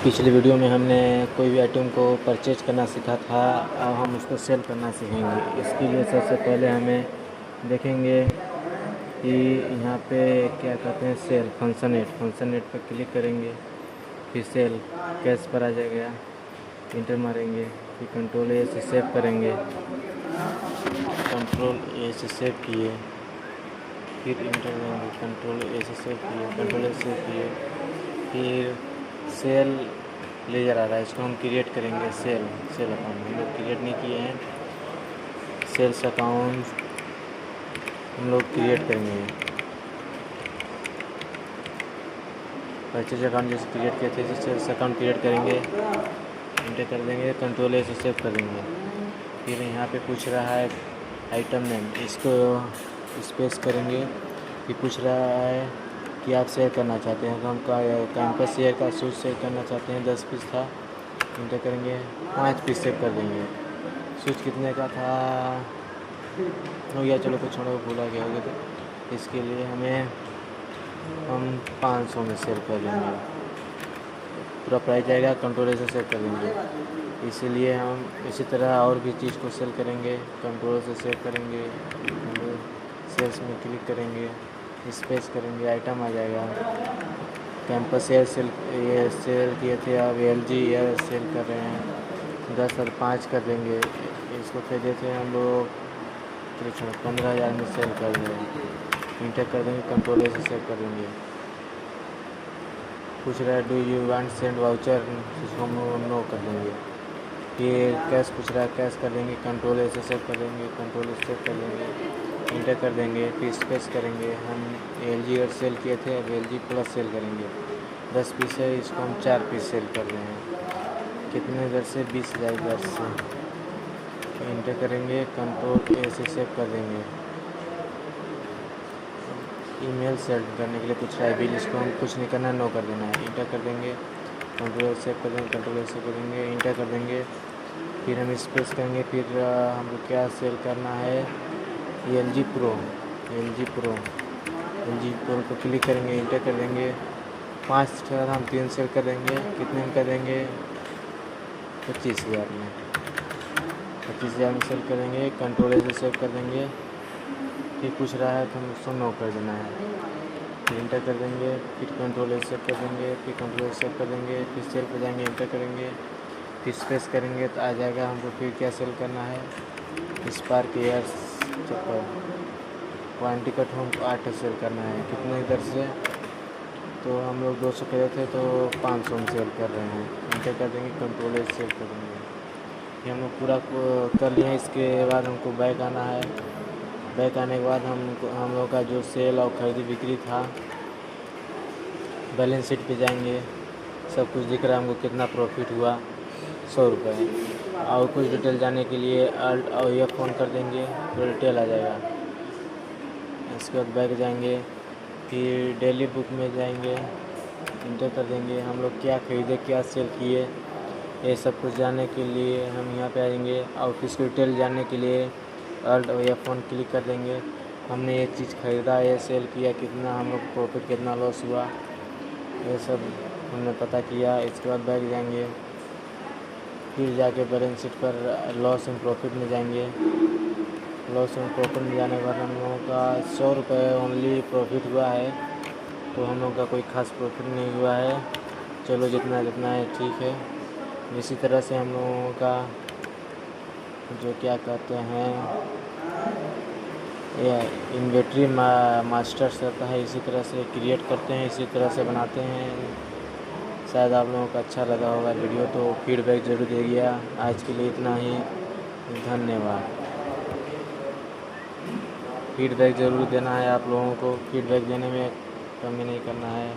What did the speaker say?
पिछले वीडियो में हमने कोई भी आइटम को परचेज करना सीखा था। अब हम उसको सेल करना सीखेंगे। इसके लिए सबसे पहले हमें देखेंगे कि यहाँ पे क्या कहते हैं, सेल फंक्शन नेट पर क्लिक करेंगे, फिर सेल कैश पर आ जाएगा, इंटर मारेंगे, फिर कंट्रोल ए से सेव करेंगे, कंट्रोल ए से सेव किए, फिर इंटर देंगे, कंट्रोल ए से सेव किए, कंट्रोल ए से सेव किए, फिर सेल लेजर आ रहा है, इसको हम क्रिएट करेंगे। सेल अकाउंट हम लोग क्रिएट नहीं किए हैं, सेल्स अकाउंट हम लोग क्रिएट करेंगे। परचेज अकाउंट जैसे क्रिएट किए थे, सेल्स अकाउंट क्रिएट करेंगे, इंटर कर देंगे, कंट्रोल ए से सेव कर देंगे। फिर यहाँ पे पूछ रहा है आइटम नेम, इसको स्पेस करेंगे। फिर पूछ रहा है कि आप शेयर करना चाहते हैं, तो हम कैंपस शेयर का शूज़ शेयर करना चाहते हैं, 10 पीस था, इंटर करेंगे, 5 पीस सेव कर देंगे। शूज़ कितने का था हो गया, चलो कुछ छोड़ो, भूला गया होगा, तो इसके लिए हम 500 में सेल कर देंगे। पूरा प्राइस आएगा, कंट्रोल से सेव कर देंगे। इसीलिए हम इसी तरह और भी चीज़ को सेल करेंगे, कंट्रोल से सेव करेंगे, सेल्स में क्लिक करेंगे, स्पेस करेंगे, आइटम आ जाएगा। कैंपस एयर ये सेल किए थे, अब LG एयर सेल कर रहे हैं, 10 और 5 कर देंगे। इसको खरीदे थे हम लोग 15,000 में सेल कर देंगे, इंटर कर देंगे, कंट्रोल से सेव कर देंगे। पूछ रहा है do you want send voucher, इसको हम नो कर देंगे। फिर कैश पूछ रहा है, कैश कर देंगे, कंट्रोल से सेव कर देंगे, कंट्रोल से सेव कर देंगे, इंटर कर देंगे, फिर स्पेस करेंगे। हम LG और सेल किए थे, अब LG प्लस सेल करेंगे, 10 पीस है, इसको हम 4 पीस सेल कर रहे हैं। कितने दर से? 20,000 दर से। इंटर करेंगे, कंट्रोल ए से सेव कर देंगे। ईमेल सेंड करने के लिए पूछ रहा है बिल, इसको हम कुछ नहीं करना है, नो कर देना है, इंटर कर देंगे, कंट्रोल सेव कर देंगे, कंट्रोल सेव कर देंगे, इंटर कर देंगे। फिर हम स्पेस करेंगे, फिर हमको क्या सेल करना है, LG प्रो को क्लिक करेंगे, इंटर कर देंगे, 5 था, हम 3 सेल कर देंगे। कितने में कर देंगे? 25,000 में, 25,000 में सेल करेंगे, कंट्रोल से सेव कर देंगे। फिर पूछ रहा है तो हम उसको नो कर देना है, फिर इंटर कर देंगे, फिर कंट्रोल सेव कर देंगे, फिर कंट्रोल सेव कर देंगे, फिर सेल पर जाएंगे, इंटर करेंगे, फिर स्पेस करेंगे तो आ जाएगा। हमको फिर क्या सेल करना है, स्पार्क एयर चप्पल, क्वांटिटी कट हमको 8 सेल करना है। कितने दर से? तो हम लोग 200 करे थे, तो 500 में सेल कर रहे हैं, इंटर कर देंगे, कंट्रोल सेव कर देंगे। ये हम लोग पूरा कर लिए। इसके बाद हमको बैक आना है, बैक आने के बाद हम लोग का जो सेल और खरीदी बिक्री था, बैलेंस शीट पे जाएंगे, सब कुछ दिख रहा है हमको, कितना प्रॉफिट हुआ, 100 रुपये। और कुछ डिटेल जानने के लिए अल्ट और ये फ़ोन कर देंगे, तो डिटेल आ जाएगा। इसके बाद बैक जाएंगे, फिर डेली बुक में जाएंगे, इंटर कर देंगे, हम लोग क्या खरीदे, क्या सेल किए, ये सब कुछ जानने के लिए हम यहाँ पे आएंगे। और किसको डिटेल जानने के लिए अल्ट और या फ़ोन क्लिक कर देंगे। हमने ये चीज़ ख़रीदा, ये सेल किया, कितना हम लोग प्रॉफिट, कितना लॉस हुआ, ये सब हमने पता किया। इसके बाद बैक जाएंगे, फिर जाके बैलेंस शीट पर लॉस एंड प्रॉफिट में जाएंगे। लॉस एंड प्रॉफिट में जाने के बाद हम लोगों का 100 रुपये ओनली प्रॉफिट हुआ है, तो हम लोगों का कोई ख़ास प्रॉफिट नहीं हुआ है। चलो जितना है ठीक है। इसी तरह से हम लोगों का जो क्या कहते हैं, ये इन्वेंटरी मास्टर्स रहता है, इसी तरह से क्रिएट करते हैं, इसी तरह से बनाते हैं। शायद आप लोगों को अच्छा लगा होगा वीडियो, तो फीडबैक ज़रूर दीजिएगा। आज के लिए इतना ही, धन्यवाद। फीडबैक ज़रूर देना है आप लोगों को, फीडबैक देने में कमी नहीं करना है।